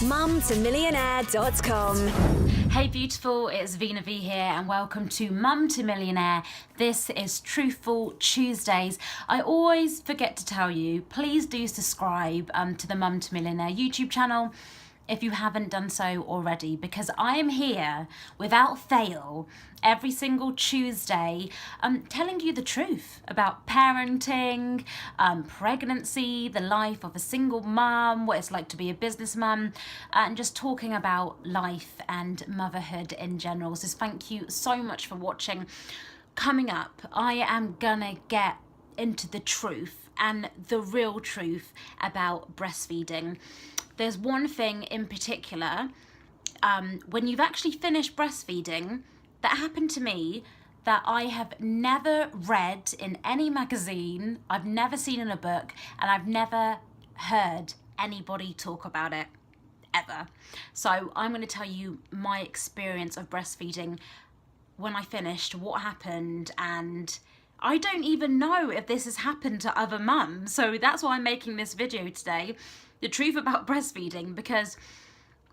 mumtomillionaire.com. Hey beautiful, it's Veena V here and welcome to Mum to Millionaire. This is Truthful Tuesdays. I always forget to tell you, please do subscribe to the Mum to Millionaire YouTube channel if you haven't done so already, because I am here without fail every single Tuesday telling you the truth about parenting, pregnancy, the life of a single mum, what it's like to be a business mum, and just talking about life and motherhood in general. So thank you so much for watching. Coming up, I am gonna get into the truth and the real truth about breastfeeding. There's one thing in particular, when you've actually finished breastfeeding, that happened to me that I have never read in any magazine, I've never seen in a book, and I've never heard anybody talk about it, ever. So I'm going to tell you my experience of breastfeeding when I finished, what happened, and I don't even know if this has happened to other mums. So that's why I'm making this video today. The truth about breastfeeding, because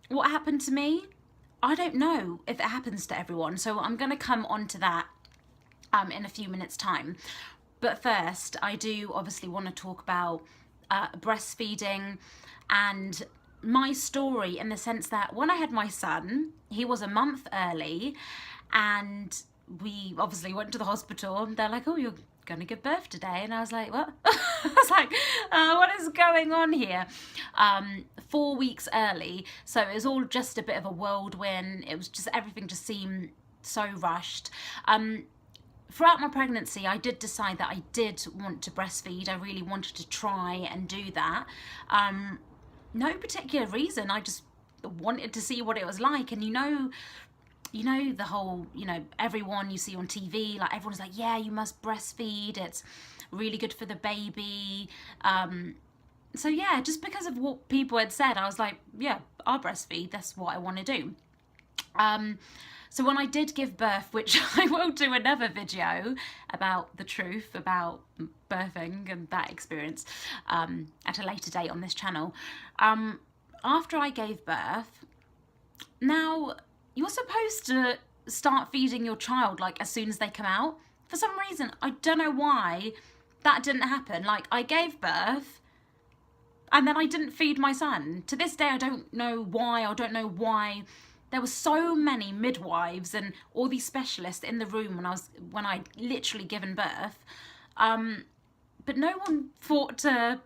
what happened to me, I don't know if it happens to everyone. So I'm going to come on to that in a few minutes time. But first, I do obviously want to talk about breastfeeding and my story, in the sense that when I had my son, he was a month early, and we obviously went to the hospital. They're like, oh, you're going to give birth today. And I was like, what? I was like, what is going on here? 4 weeks early. So it was all just a bit of a whirlwind. It was just, everything just seemed so rushed. Throughout my pregnancy, I did decide that I did want to breastfeed. I really wanted to try and do that. No particular reason. I just wanted to see what it was like. And you know the whole, everyone you see on TV, like everyone's like, yeah, you must breastfeed, it's really good for the baby. So yeah, just because of what people had said, I was like, yeah, I'll breastfeed, that's what I want to do. So when I did give birth, which I will do another video about the truth about birthing and that experience at a later date on this channel. After I gave birth, now you're supposed to start feeding your child like as soon as they come out. For some reason, I don't know why that didn't happen. Like, I gave birth and then I didn't feed my son. To this day, I don't know why. I don't know why there were so many midwives and all these specialists in the room when I'd literally given birth. But no one thought to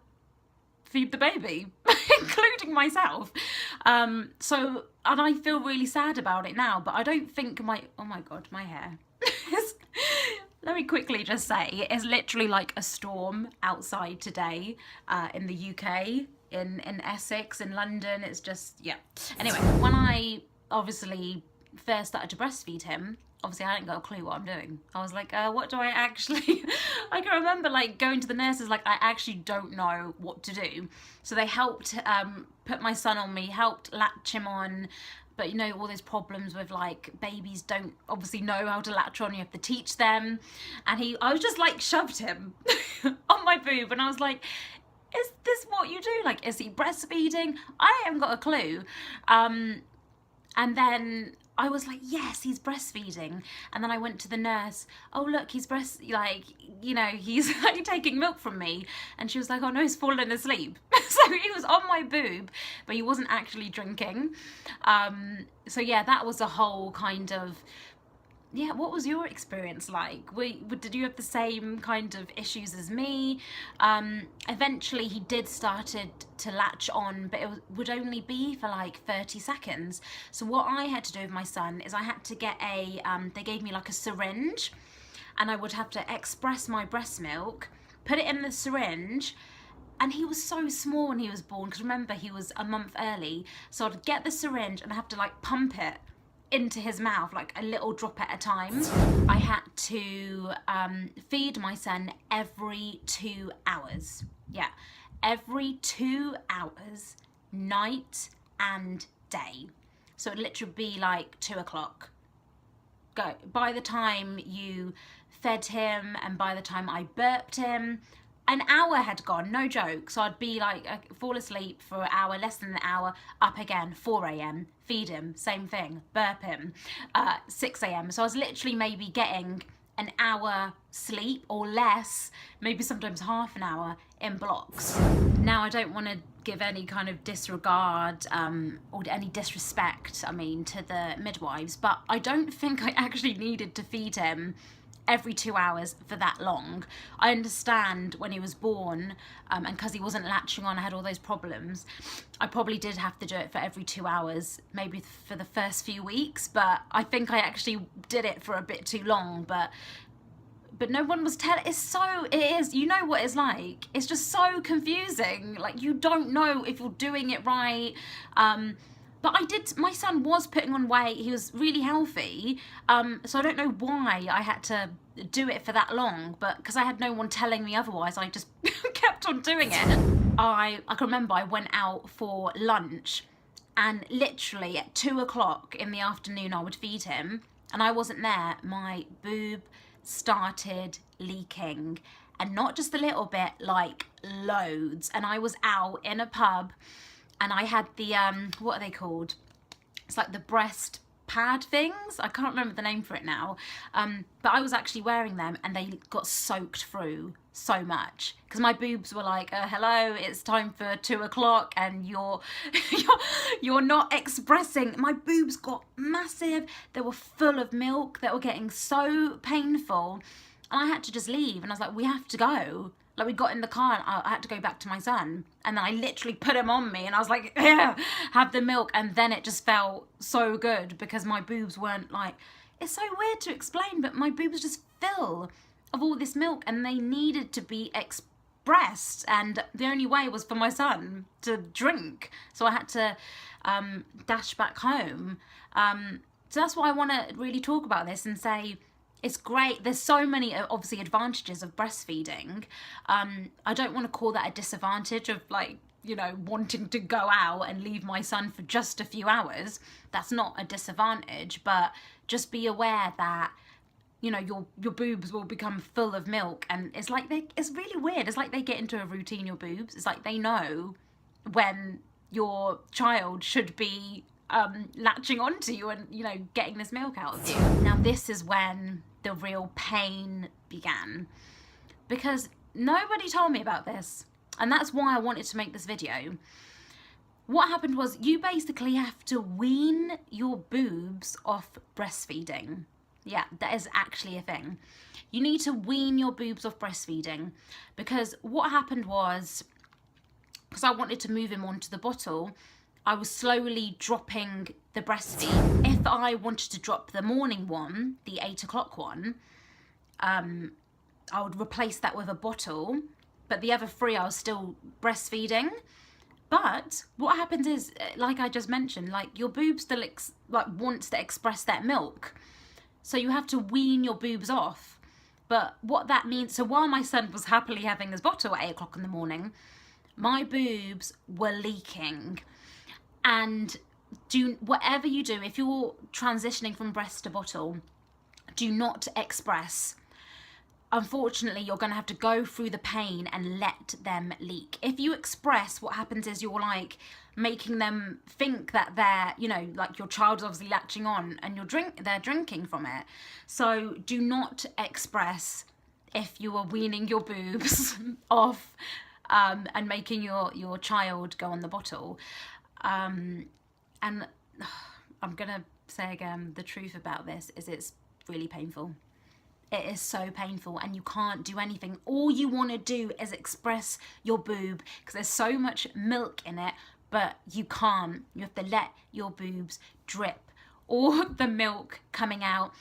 feed the baby, including myself. And I feel really sad about it now, but I don't think oh my God, my hair. Let me quickly just say, it is literally like a storm outside today in the UK, in Essex, in London. It's just, yeah. Anyway, when I obviously first started to breastfeed him, obviously I hadn't got a clue what I'm doing. I was like, what do I actually... I can remember like going to the nurses, like, I actually don't know what to do. So they helped put my son on me, helped latch him on. But all those problems with like babies don't obviously know how to latch on, you have to teach them. And I was just like shoved him on my boob, and I was like, is this what you do? Like, is he breastfeeding? I haven't got a clue. And then I was like, yes, he's breastfeeding. And then I went to the nurse, oh, look, he's he's like taking milk from me. And she was like, oh no, he's fallen asleep. So he was on my boob, but he wasn't actually drinking. So yeah, that was a whole kind of, yeah, what was your experience like? Did you have the same kind of issues as me? Eventually he did started to latch on, but it would only be for like 30 seconds. So what I had to do with my son is I had to get they gave me like a syringe, and I would have to express my breast milk, put it in the syringe, and he was so small when he was born, because remember, he was a month early. So I'd get the syringe and I have to like pump it into his mouth, like a little drop at a time. I had to feed my son every 2 hours. Yeah, every 2 hours, night and day. So it'd literally be like 2 o'clock. Go. By the time you fed him and by the time I burped him, an hour had gone, no joke. So I'd be like, I'd fall asleep for an hour, less than an hour, up again, 4 a.m, feed him, same thing, burp him, 6 a.m. So I was literally maybe getting an hour sleep or less, maybe sometimes half an hour in blocks. Now, I don't want to give any kind of disregard or any disrespect, I mean, to the midwives, but I don't think I actually needed to feed him every 2 hours for that long. I understand when he was born, and because he wasn't latching on, I had all those problems, I probably did have to do it for every 2 hours, maybe for the first few weeks, but I think I actually did it for a bit too long. But no one was telling. It is, you know what it's like, it's just so confusing, like you don't know if you're doing it right. But my son was putting on weight, he was really healthy, so I don't know why I had to do it for that long, but because I had no one telling me otherwise, I just kept on doing it. I can remember I went out for lunch, and literally at 2 o'clock in the afternoon I would feed him, and I wasn't there, my boob started leaking, and not just a little bit, like loads. And I was out in a pub, and I had the what are they called, it's like the breast pad things, I can't remember the name for it now, but I was actually wearing them, and they got soaked through so much because my boobs were like, hello, it's time for 2 o'clock and you're not expressing. My boobs got massive, they were full of milk, they were getting so painful, and I had to just leave, and I was like, we have to go. Like, we got in the car and I had to go back to my son, and then I literally put him on me and I was like, yeah, have the milk. And then it just felt so good because my boobs weren't like, it's so weird to explain, but my boobs just fill of all this milk, and they needed to be expressed, and the only way was for my son to drink. So I had to dash back home. So that's why I want to really talk about this and say, it's great. There's so many, obviously, advantages of breastfeeding. I don't want to call that a disadvantage of, like, you know, wanting to go out and leave my son for just a few hours. That's not a disadvantage, but just be aware that, you know, your boobs will become full of milk, and it's like it's really weird. It's like they get into a routine, your boobs. It's like they know when your child should be latching onto you and, you know, getting this milk out of you. Now, this is when the real pain began, because nobody told me about this, and that's why I wanted to make this video. What happened was, you basically have to wean your boobs off breastfeeding. Yeah, that is actually a thing. You need to wean your boobs off breastfeeding, because what happened was, because I wanted to move him onto the bottle, I was slowly dropping the breastfeed. If I wanted to drop the morning one, the 8 o'clock one, I would replace that with a bottle, but the other 3 I was still breastfeeding. But what happens is, like I just mentioned, like your boobs still wants to express that milk. So you have to wean your boobs off. But what that means, so while my son was happily having his bottle at 8 o'clock in the morning, my boobs were leaking. And whatever you do, if you're transitioning from breast to bottle, do not express. Unfortunately, you're going to have to go through the pain and let them leak. If you express, what happens is you're like making them think that they're, you know, like your child's obviously latching on and they're drinking from it. So do not express if you are weaning your boobs off and making your child go on the bottle. And I'm gonna say again, the truth about this is it's really painful. It is so painful, and you can't do anything. All you want to do is express your boob because there's so much milk in it, but you can't. You have to let your boobs drip, all the milk coming out.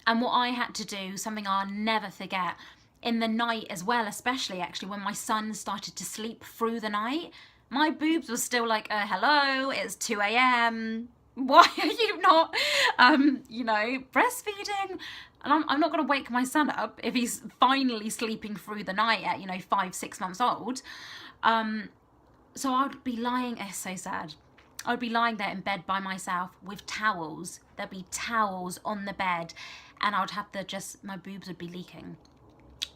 And what I had to do, something I'll never forget, in the night as well, especially actually when my son started to sleep through the night, my boobs were still like, hello, it's 2 a.m. Why are you not, you know, breastfeeding? And I'm not going to wake my son up if he's finally sleeping through the night at, you know, 5, 6 months old. So I'd be lying, it's so sad. I'd be lying there in bed by myself with towels. There'd be towels on the bed, and I'd have to my boobs would be leaking.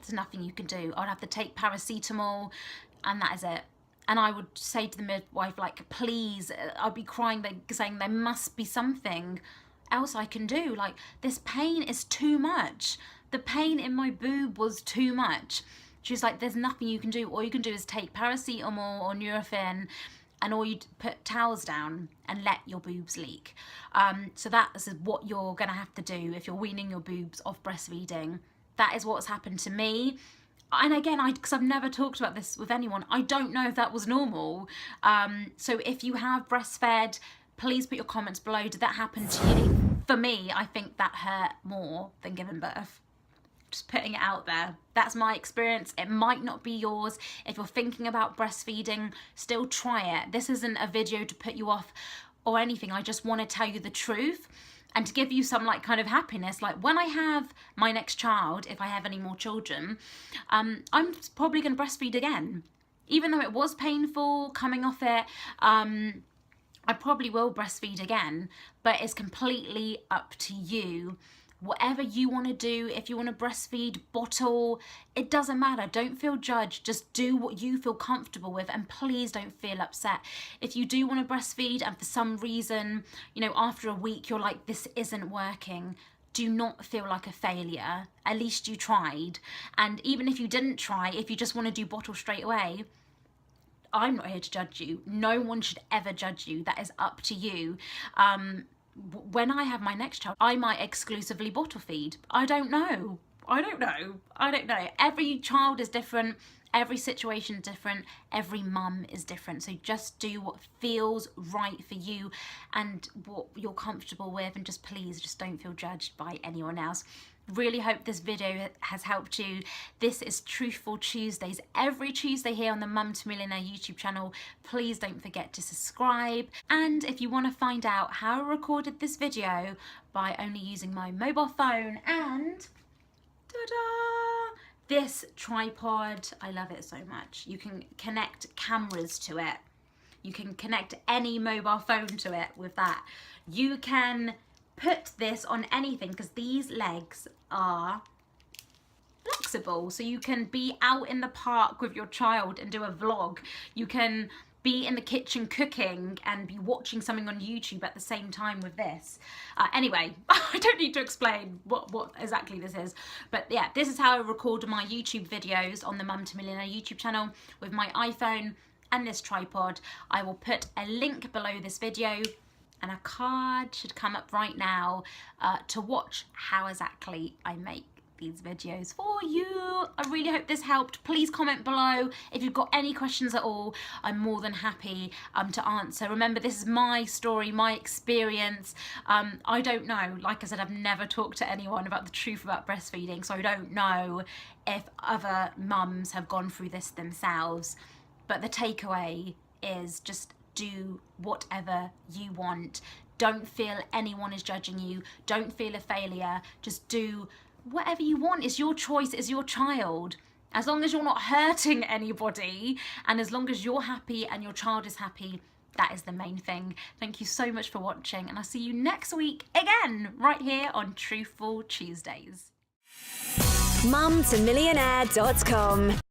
there's nothing you can do. I'd have to take paracetamol and that is it. And I would say to the midwife, like, please, I'd be crying, saying there must be something else I can do. Like, this pain is too much. The pain in my boob was too much. She's like, there's nothing you can do. All you can do is take paracetamol or Nurofen, and or you put towels down and let your boobs leak. So that is what you're gonna have to do if you're weaning your boobs off breastfeeding. That is what's happened to me. And again, because I've never talked about this with anyone, I don't know if that was normal. So if you have breastfed, please put your comments below. Did that happen to you? For me, I think that hurt more than giving birth. Just putting it out there. That's my experience. It might not be yours. If you're thinking about breastfeeding, still try it. This isn't a video to put you off or anything. I just want to tell you the truth and to give you some like kind of happiness. Like when I have my next child, if I have any more children, I'm probably going to breastfeed again. Even though it was painful coming off it, I probably will breastfeed again, but it's completely up to you. Whatever you want to do, if you want to breastfeed, bottle, it doesn't matter. Don't feel judged. Just do what you feel comfortable with, and please don't feel upset. If you do want to breastfeed and for some reason, you know, after a week you're like, this isn't working, do not feel like a failure. At least you tried. And even if you didn't try, if you just want to do bottle straight away, I'm not here to judge you. No one should ever judge you. That is up to you. When I have my next child, I might exclusively bottle feed. I don't know. Every child is different. Every situation is different. Every mum is different. So just do what feels right for you and what you're comfortable with, and just please, just don't feel judged by anyone else. Really hope this video has helped you. This is Truthful Tuesdays, every Tuesday here on the Mum to Millionaire YouTube channel. Please don't forget to subscribe. And if you want to find out how I recorded this video by only using my mobile phone and ta-da, this tripod, I love it so much. You can connect cameras to it. You can connect any mobile phone to it with that. You can put this on anything because these legs are flexible, so you can be out in the park with your child and do a vlog. You can be in the kitchen cooking and be watching something on YouTube at the same time with this. Anyway, I don't need to explain what exactly this is, but yeah, this is how I record my YouTube videos on the Mum to Millionaire YouTube channel with my iPhone and this tripod. I will put a link below this video, and a card should come up right now to watch how exactly I make these videos for you. I really hope this helped. Please comment below if you've got any questions at all. I'm more than happy to answer. Remember, this is my story, my experience. I don't know, like I said, I've never talked to anyone about the truth about breastfeeding, so I don't know if other mums have gone through this themselves. But the takeaway is just do whatever you want. Don't feel anyone is judging you. Don't feel a failure. Just do whatever you want. It's your choice. It's your child. As long as you're not hurting anybody, and as long as you're happy and your child is happy, that is the main thing. Thank you so much for watching, and I'll see you next week again right here on Truthful Tuesdays. MumToMillionaire.com